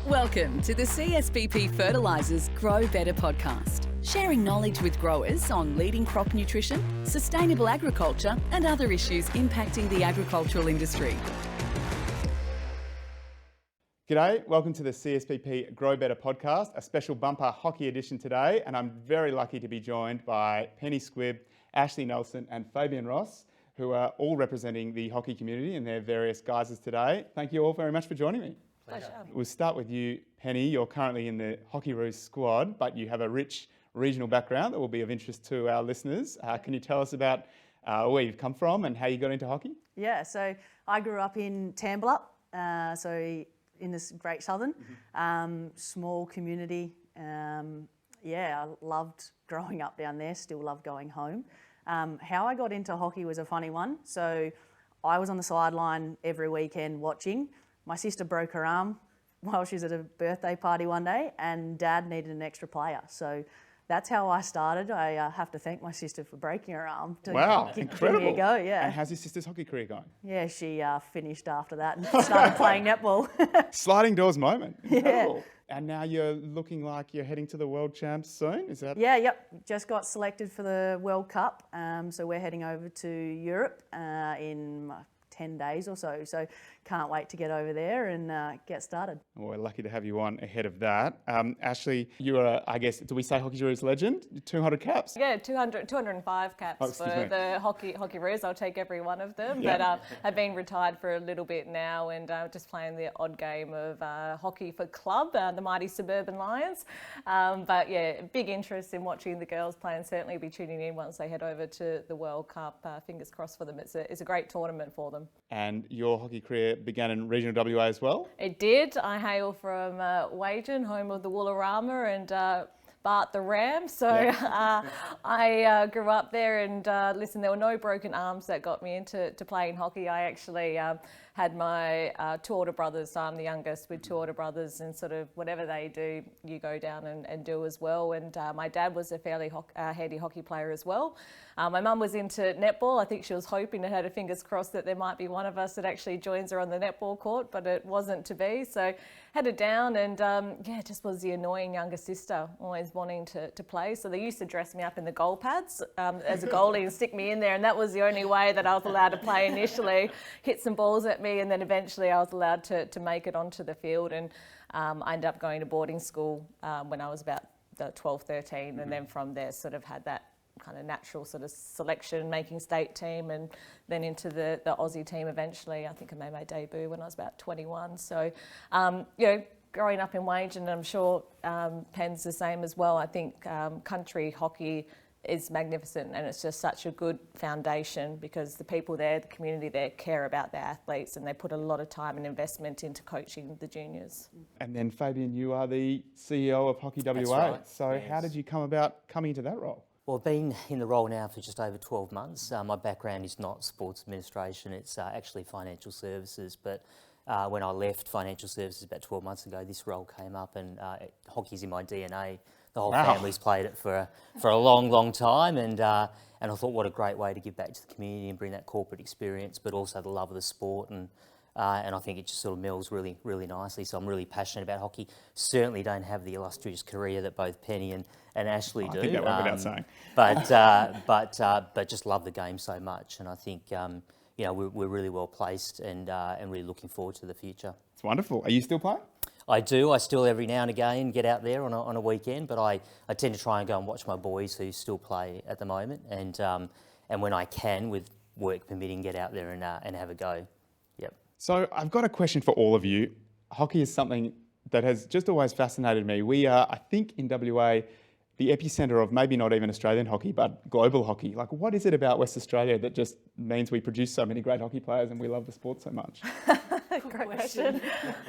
Welcome to the CSBP Fertilisers Grow Better Podcast, sharing knowledge with growers on leading crop nutrition, sustainable agriculture and other issues impacting the agricultural industry. G'day, welcome to the CSBP Grow Better Podcast, a special bumper hockey edition today, and I'm very lucky to be joined by Penny Squibb, Ashleigh Nelson and Fabian Ross, who are all representing the hockey community in their various guises today. Thank you all very much for joining me. Pleasure. We'll start with you, Penny. You're currently in the Hockeyroo squad, but you have a rich regional background that will be of interest to our listeners. Can you tell us about where you've come from and how you got into hockey? Yeah, so I grew up in Tambler, so in this Great Southern, small community. I loved growing up down there, still love going home. How I got into hockey was a funny one. So I was on the sideline every weekend watching. My sister broke her arm while she was at a birthday party one day, and Dad needed an extra player. So that's how I started. I have to thank my sister for breaking her arm. Wow, incredible. Give me a go, yeah. And how's your sister's hockey career going? Yeah, she finished after that and started playing netball. Sliding doors moment. Incredible. Yeah. And now you're looking like you're heading to the World Champs soon, is that? Yeah, yep. Just got selected for the World Cup. So we're heading over to Europe in 10 days or so. So can't wait to get over there and get started. Well, we're lucky to have you on ahead of that. Ashleigh, you are, I guess, do we say Hockeyroo's legend? 200 caps? Yeah, 205 caps for the Hockeyroos. I'll take every one of them. Yeah. But I've been retired for a little bit now and just playing the odd game of hockey for club, the mighty Suburban Lions. But yeah, big interest in watching the girls play and certainly be tuning in once they head over to the World Cup. Fingers crossed for them. It's a great tournament for them. And your hockey career began in regional WA as well? It did. I hail from Wagen, home of the Woolarama and Bart the Ram. So I grew up there and listen, there were no broken arms that got me into playing hockey. I actually had my two older brothers. I'm the youngest with two older brothers, and sort of whatever they do, you go down and do as well. And my dad was a fairly handy hockey player as well. My mum was into netball. I think she was hoping and had her fingers crossed that there might be one of us that actually joins her on the netball court, but it wasn't to be. So had it down and just was the annoying younger sister, always wanting to play. So they used to dress me up in the goal pads as a goalie and stick me in there, and that was the only way that I was allowed to play initially. Hit some balls at me, and then eventually I was allowed to make it onto the field. And I ended up going to boarding school when I was about 12, 13, and then from there sort of had that kind of natural sort of selection, making state team, and then into the Aussie team eventually. I think I made my debut when I was about 21. So, growing up in Wage, and I'm sure Penn's the same as well, I think country hockey is magnificent, and it's just such a good foundation because the people there, the community there, care about their athletes, and they put a lot of time and investment into coaching the juniors. And then Fabian, you are the CEO of Hockey WA. That's right. So yes. How did you come about coming into that role? Well, I've been in the role now for just over 12 months. My background is not sports administration, it's actually financial services. But when I left financial services about 12 months ago, this role came up, and hockey's in my DNA. The whole family's played it for a long, long time, and I thought what a great way to give back to the community and bring that corporate experience, but also the love of the sport. And I think it just sort of melds really, really nicely. So I'm really passionate about hockey. Certainly don't have the illustrious career that both Penny and Ashleigh do. I think that went without saying. But just love the game so much, and I think we're really well placed and really looking forward to the future. It's wonderful. Are you still playing? I do. I still every now and again get out there on a weekend, but I tend to try and go and watch my boys who still play at the moment, and when I can, with work permitting, get out there and have a go. Yep. So I've got a question for all of you. Hockey is something that has just always fascinated me. We are, I think, in WA, the epicentre of maybe not even Australian hockey, but global hockey. Like, what is it about West Australia that just means we produce so many great hockey players and we love the sport so much? Great question.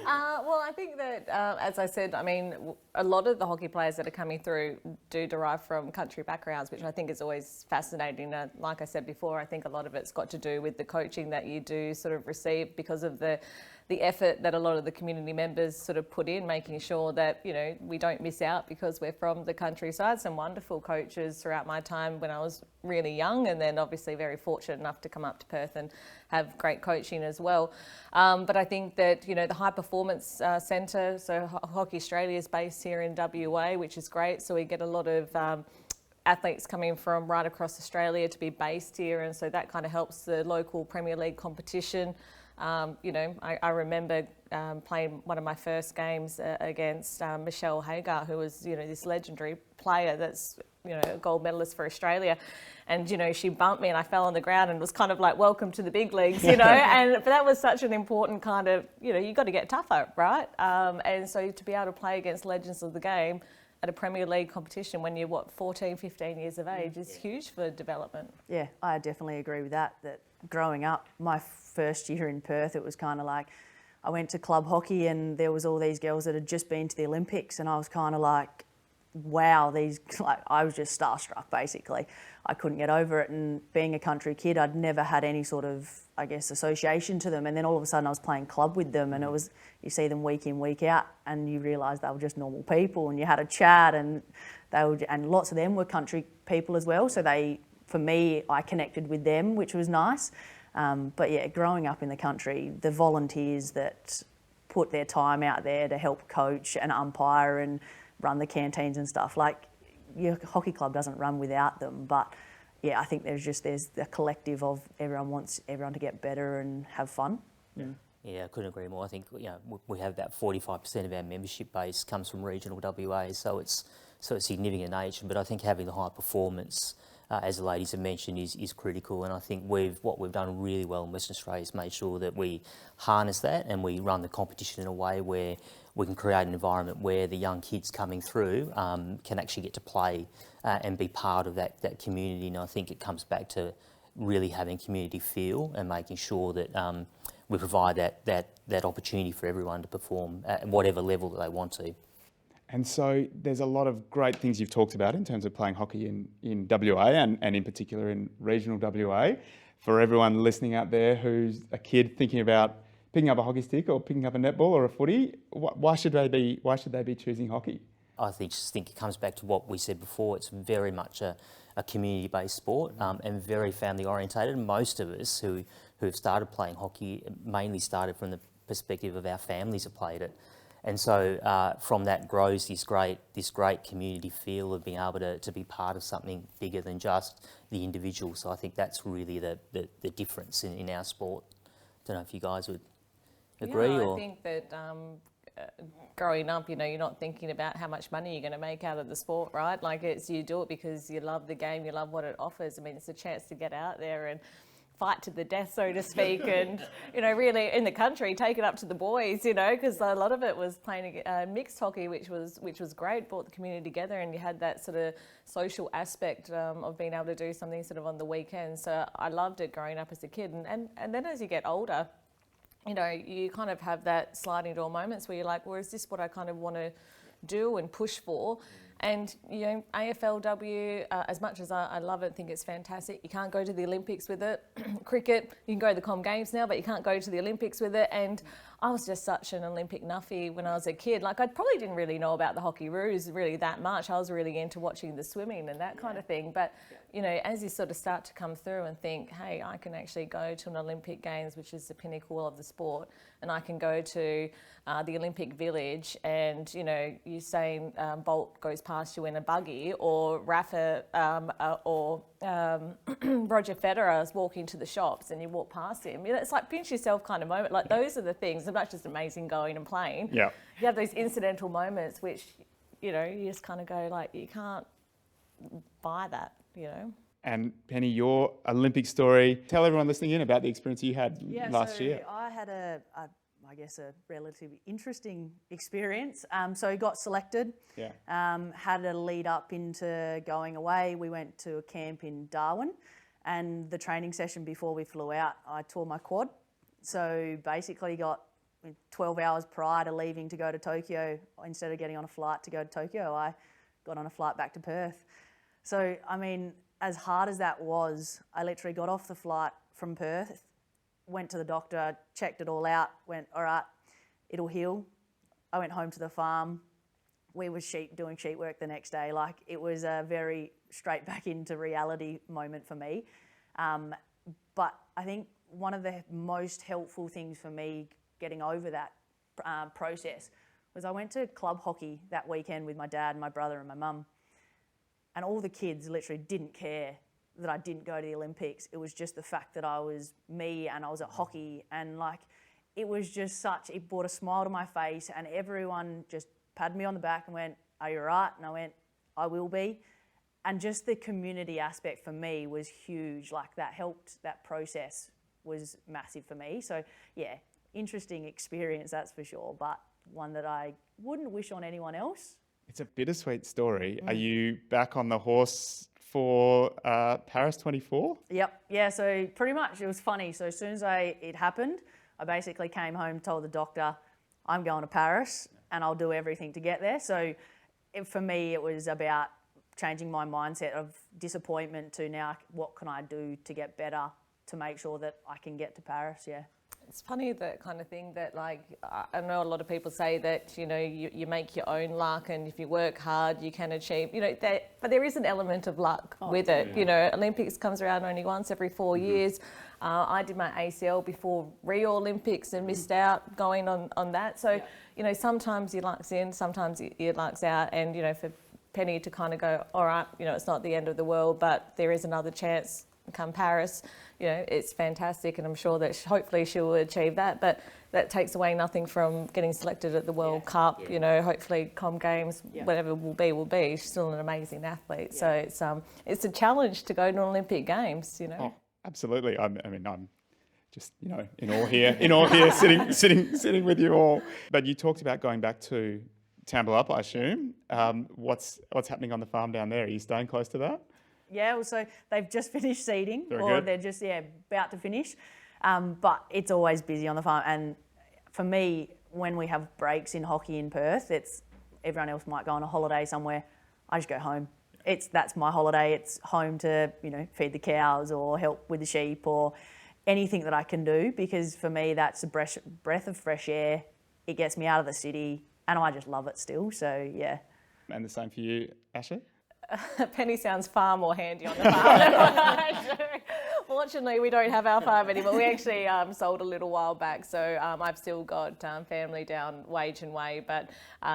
Well, I think that, as I said, I mean, a lot of the hockey players that are coming through do derive from country backgrounds, which I think is always fascinating. Like I said before, I think a lot of it's got to do with the coaching that you do sort of receive because of the the effort that a lot of the community members sort of put in, making sure that, you know, we don't miss out because we're from the countryside. Some wonderful coaches throughout my time when I was really young, and then obviously very fortunate enough to come up to Perth and have great coaching as well. But I think that, you know, the High Performance Centre, so Hockey Australia is based here in WA, which is great. So we get a lot of athletes coming from right across Australia to be based here, and so that kind of helps the local Premier League competition. You know, I remember playing one of my first games against Michelle Hagar, who was, you know, this legendary player that's, you know, a gold medalist for Australia. And, you know, she bumped me and I fell on the ground and was kind of like, welcome to the big leagues, you know. But that was such an important kind of, you know, you've got to get tougher, right? And so to be able to play against legends of the game at a Premier League competition when you're, 14, 15 years of age is huge for development. Yeah, I definitely agree with that growing up, my first year in Perth, it was kind of like, I went to club hockey and there was all these girls that had just been to the Olympics, and I was kind of like, wow, I was just starstruck basically. I couldn't get over it, and being a country kid, I'd never had any sort of, I guess, association to them, and then all of a sudden I was playing club with them, and it was, you see them week in, week out, and you realise they were just normal people, and you had a chat, and and lots of them were country people as well, so for me, I connected with them, which was nice. But yeah, growing up in the country, the volunteers that put their time out there to help coach and umpire and run the canteens and stuff, like, your hockey club doesn't run without them. But yeah, I think there's the collective of everyone wants everyone to get better and have fun. Yeah, I couldn't agree more. I think, you know, we have about 45% of our membership base comes from regional WA, so it's significant nature. But I think having the high performance, as the ladies have mentioned, is critical. And I think what we've done really well in Western Australia is made sure that we harness that and we run the competition in a way where we can create an environment where the young kids coming through can actually get to play and be part of that community. And I think it comes back to really having community feel and making sure that we provide that opportunity for everyone to perform at whatever level that they want to. And so there's a lot of great things you've talked about in terms of playing hockey in WA and in particular in regional WA. For everyone listening out there who's a kid thinking about picking up a hockey stick or picking up a netball or a footy, why should they be choosing hockey? I just think it comes back to what we said before. It's very much a community-based sport and very family-orientated. Most of us who have started playing hockey mainly started from the perspective of our families have played it. And so from that grows this great community feel of being able to be part of something bigger than just the individual. So I think that's really the difference in our sport. Don't know if you guys would agree. I think that growing up, you know, you're not thinking about how much money you're going to make out of the sport, right? Like, you do it because you love the game, you love what it offers. I mean, it's a chance to get out there and fight to the death, so to speak, and, you know, really in the country, take it up to the boys, you know, because a lot of it was playing mixed hockey, which was great, brought the community together, and you had that sort of social aspect of being able to do something sort of on the weekends. So I loved it growing up as a kid, and then as you get older, you know, you kind of have that sliding door moments where you're like, well, is this what I kind of want to do and push for? And, you know, AFLW, as much as I love it, think it's fantastic, you can't go to the Olympics with it. Cricket, you can go to the Com Games now, but you can't go to the Olympics with it. And I was just such an Olympic nuffy when I was a kid. Like, I probably didn't really know about the Hockeyroo really that much. I was really into watching the swimming and that kind of thing. But, you know, as you sort of start to come through and think, hey, I can actually go to an Olympic Games, which is the pinnacle of the sport, and I can go to the Olympic Village, and, you know, you're saying Bolt goes past you in a buggy, or Rafa or Roger Federer is walking to the shops and you walk past him. You know, it's like pinch yourself kind of moment. Like, those are the things. It's not just amazing going and playing. Yeah. You have those incidental moments which, you know, you just kind of go like, you can't buy that, you know. And Penny, your Olympic story, tell everyone listening in about the experience you had last year. I had I guess a relatively interesting experience. So I got selected, had a lead up into going away. We went to a camp in Darwin, and the training session before we flew out, I tore my quad. So basically got 12 hours prior to leaving to go to Tokyo, instead of getting on a flight to go to Tokyo, I got on a flight back to Perth. So, I mean, as hard as that was, I literally got off the flight from Perth, went to the doctor, checked it all out, went, all right, it'll heal. I went home to the farm. We were doing sheep work the next day. Like, it was a very straight back into reality moment for me. But I think one of the most helpful things for me getting over that process was I went to club hockey that weekend with my dad, my brother and my mum. And all the kids literally didn't care that I didn't go to the Olympics. It was just the fact that I was me and I was at hockey. And like, it was just it brought a smile to my face, and everyone just patted me on the back and went, are you all right? And I went, I will be. And just the community aspect for me was huge. Like, that process was massive for me. So yeah, interesting experience, that's for sure, but one that I wouldn't wish on anyone else. It's a bittersweet story. Are you back on the horse for Paris 24? Yep. Yeah, so pretty much it was funny. So as soon as it happened, I basically came home, told the doctor, I'm going to Paris and I'll do everything to get there. So for me, it was about changing my mindset of disappointment to now, what can I do to get better to make sure that I can get to Paris, yeah. It's funny, that kind of thing that, like, I know a lot of people say that, you know, you make your own luck, and if you work hard, you can achieve, you know, that, but there is an element of luck with it. Yeah. You know, Olympics comes around only once every 4 years. I did my ACL before Rio Olympics and missed out going on that. So, you know, sometimes your luck's in, sometimes your luck's out, and, you know, for Penny to kind of go, all right, you know, it's not the end of the world, but there is another chance come Paris, you know, it's fantastic, and I'm sure that hopefully she will achieve that, but that takes away nothing from getting selected at the World Cup, you know, hopefully Com Games, whatever will be. She's still an amazing athlete. So it's a challenge to go to Olympic Games, you know. Oh, absolutely. I mean, I'm just, you know, in awe here, sitting with you all. But you talked about going back to Tambalup, I assume. What's happening on the farm down there? Are you staying close to that? Yeah, so they've just finished seeding, they're just about to finish. But it's always busy on the farm. And for me, when we have breaks in hockey in Perth, everyone else might go on a holiday somewhere. I just go home. That's my holiday. It's home to, you know, feed the cows or help with the sheep or anything that I can do, because for me that's a breath of fresh air. It gets me out of the city, and I just love it still. So yeah. And the same for you, Ashleigh? Penny sounds far more handy on the farm. Fortunately, we don't have our farm anymore. We actually sold a little while back, so I've still got family down Wage and Way, but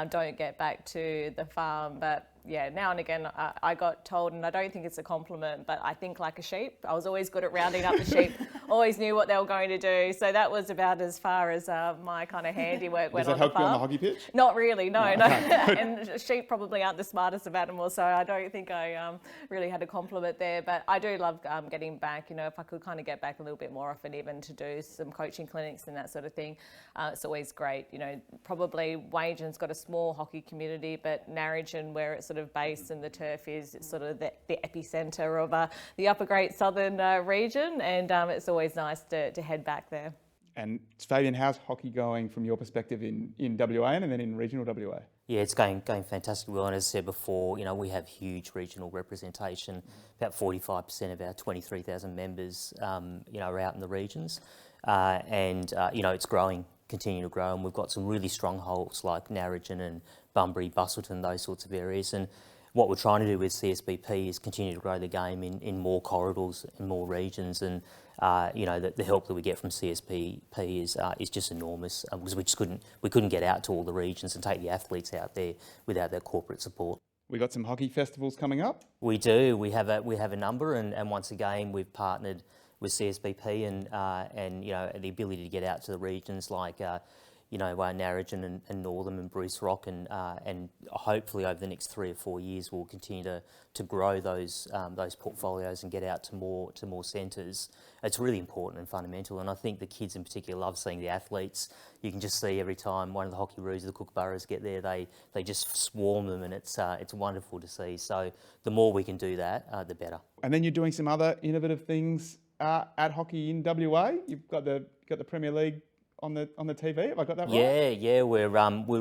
don't get back to the farm. But yeah, now and again I got told, and I don't think it's a compliment, but I think like a sheep. I was always good at rounding up the sheep, always knew what they were going to do. So that was about as far as my kind of handiwork went on the farm. Does that help you on the hockey pitch? Not really, no. And sheep probably aren't the smartest of animals, so I don't think I really had a compliment there. But I do love getting back, you know, if I could kind of get back a little bit more often, even to do some coaching clinics and that sort of thing. It's always great, you know. Probably Wagen's got a small hockey community, but Narrogin, where it's sort of based and the turf is, it's sort of the epicentre of the upper Great Southern region, and it's always nice to head back there. And Fabian, how's hockey going from your perspective in WA and then in regional WA? Yeah, it's going fantastic well, and as I said before, you know, we have huge regional representation. About 45% of our 23,000 members, you know, are out in the regions, and you know, it's growing, continuing to grow, and we've got some really strongholds like Narrogin and Bunbury, Busselton, those sorts of areas. And what we're trying to do with CSBP is continue to grow the game in more corridors, in more regions, and you know, the help that we get from CSBP is just enormous, because we couldn't get out to all the regions and take the athletes out there without their corporate support. We got some hockey festivals coming up. We do. We have a number, and once again we've partnered with CSBP and you know, the ability to get out to the regions like you know, Narrogin and Northam and Bruce Rock, and hopefully over the next 3 or 4 years we'll continue to grow those portfolios and get out to more centres. It's really important and fundamental, and I think the kids in particular love seeing the athletes. You can just see every time one of the Hockeyroo, the Kookaburras get there, they just swarm them, and it's wonderful to see. So the more we can do that, the better. And then you're doing some other innovative things at hockey in WA. You've got the Premier League on the TV. Have I got that right? Yeah, we're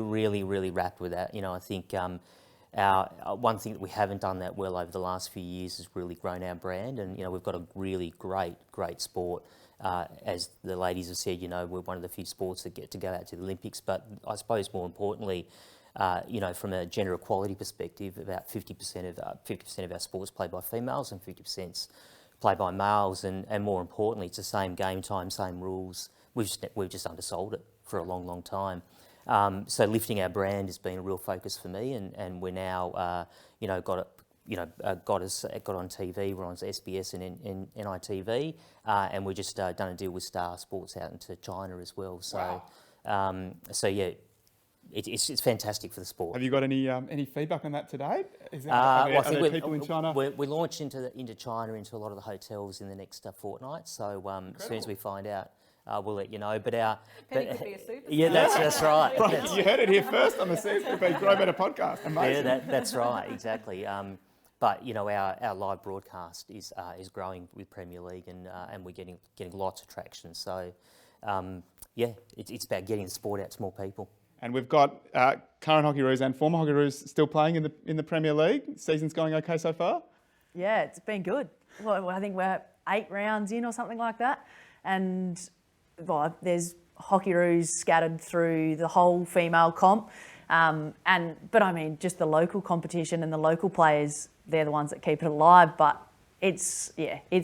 really wrapped with that. You know, I think our one thing that we haven't done that well over the last few years is really grown our brand, and you know, we've got a really great sport as the ladies have said, we're one of the few sports that get to go out to the Olympics. But I suppose more importantly, from a gender equality perspective, about 50% of our sports played by females and 50% played by males. And more importantly, it's the same game time, same rules. We've just undersold it for a long, long time. So lifting our brand has been a real focus for me, and we're now, got on TV. We're on SBS and NITV, and we just done a deal with Star Sports out into China as well. So, wow. It's fantastic for the sport. Have you got any feedback on that today? Are there people in China? We launch into China, into a lot of the hotels in the next fortnight. So as soon as we find out, we'll let you know. But Penny could be a superstar. Yeah, that's right. Right, you heard it here first on the CSBP Grow Better podcast. Amazing. Yeah, that's right, exactly. But our live broadcast is growing with Premier League, and we're getting lots of traction. So it's about getting the sport out to more people. And we've got current Hockeyroo and former Hockeyroo still playing in the Premier League. Season's going okay so far? Yeah, it's been good. Well, I think we're 8 rounds in or something like that. And there's Hockeyroo scattered through the whole female comp. But I mean, just the local competition and the local players, they're the ones that keep it alive. But it's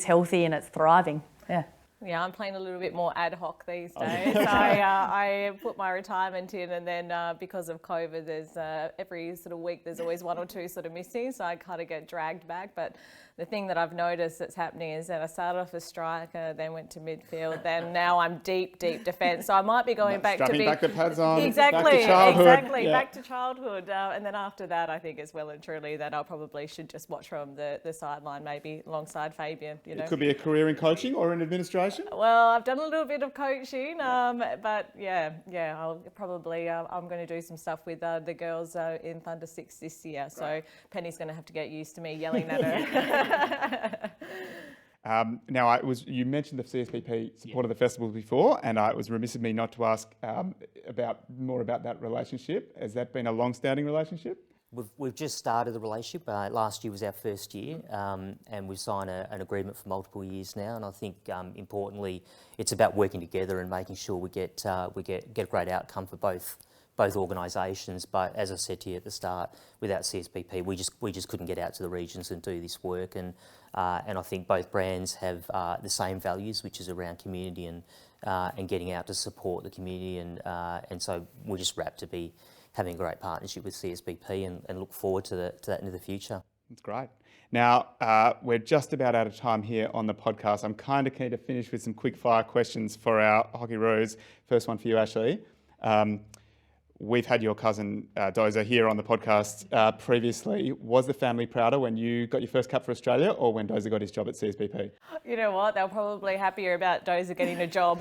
healthy and it's thriving. Yeah. Yeah, I'm playing a little bit more ad hoc these days. I put my retirement in, and then because of COVID, there's every sort of week there's always 1 or 2 sort of missing, so I kind of get dragged back. But the thing that I've noticed that's happening is that I started off as striker, then went to midfield, then now I'm deep defence. So I might be going back to back the pads on. Exactly, back to childhood. exactly, yeah. Back to childhood. And then after that, I think it's well and truly that I probably should just watch from the sideline, maybe alongside Fabian. It could be a career in coaching or in administration. Well, I've done a little bit of coaching, but I'll probably I'm going to do some stuff with the girls in Thunder 6 this year. So Penny's going to have to get used to me yelling at her. Now, you mentioned the CSBP supported the festival before, and it was remiss of me not to ask about that relationship. Has that been a long-standing relationship? We've just started the relationship. Last year was our first year, and we've signed an agreement for multiple years now. And I think importantly, it's about working together and making sure we get a great outcome for both organisations. But as I said to you at the start, without CSBP, we just couldn't get out to the regions and do this work. And I think both brands have the same values, which is around community and getting out to support the community. And so we're just wrapped to be having a great partnership with CSBP and look forward to that into the future. That's great. Now, we're just about out of time here on the podcast. I'm kind of keen to finish with some quick fire questions for our Hockeyroo. First one for you, Ashleigh. We've had your cousin Dozer here on the podcast previously. Was the family prouder when you got your first cap for Australia or when Dozer got his job at CSBP? You know what? They're probably happier about Dozer getting a job.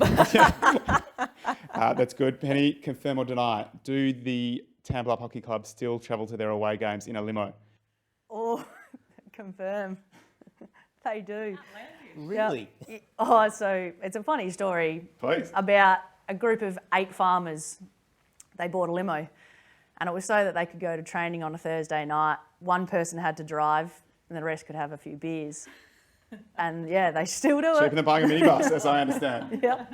That's good. Penny, confirm or deny, do the Tampa Hockey Club still travel to their away games in a limo? Oh, confirm. They do. Really? Yep. Oh, so it's a funny story. Please. About a group of 8 farmers. They bought a limo, and it was so that they could go to training on a Thursday night. One person had to drive, and the rest could have a few beers. And yeah, they still do Cheaper it. than buying a minibus, as I understand. Yep.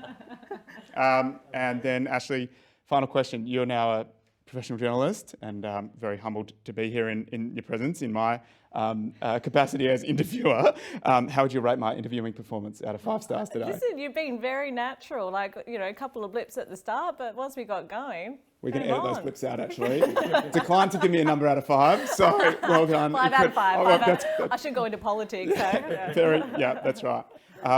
And then, Ashleigh, final question. You're now a professional journalist, and very humbled to be here in your presence in my capacity as interviewer. How would you rate my interviewing performance out of 5 stars today? Listen, you've been very natural, a couple of blips at the start, but once we got going, we can edit those clips out, actually. Declined to give me a number out of 5, so well done. 5 out of 5. That's I should go into politics. That's right.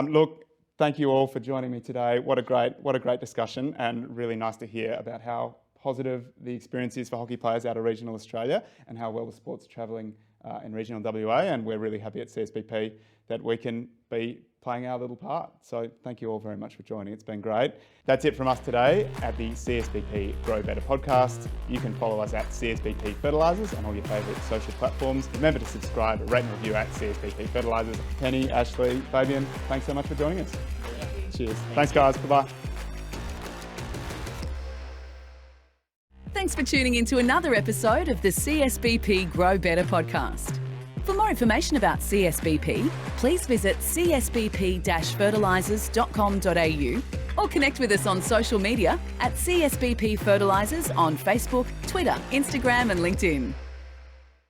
Look, thank you all for joining me today. What a great discussion, and really nice to hear about how positive the experience is for hockey players out of regional Australia and how well the sport's travelling in regional WA, and we're really happy at CSBP that we can be playing our little part. So thank you all very much for joining. It's been great. That's it from us today at the CSBP Grow Better podcast. You can follow us at CSBP Fertilisers on all your favourite social platforms. Remember to subscribe, rate and review at CSBP Fertilisers. Penny, Ashleigh, Fabian, thanks so much for joining us. Cheers. Thanks guys. Bye-bye. Thanks for tuning in to another episode of the CSBP Grow Better podcast. For more information about CSBP, please visit csbp-fertilisers.com.au or connect with us on social media at CSBP Fertilisers on Facebook, Twitter, Instagram and LinkedIn.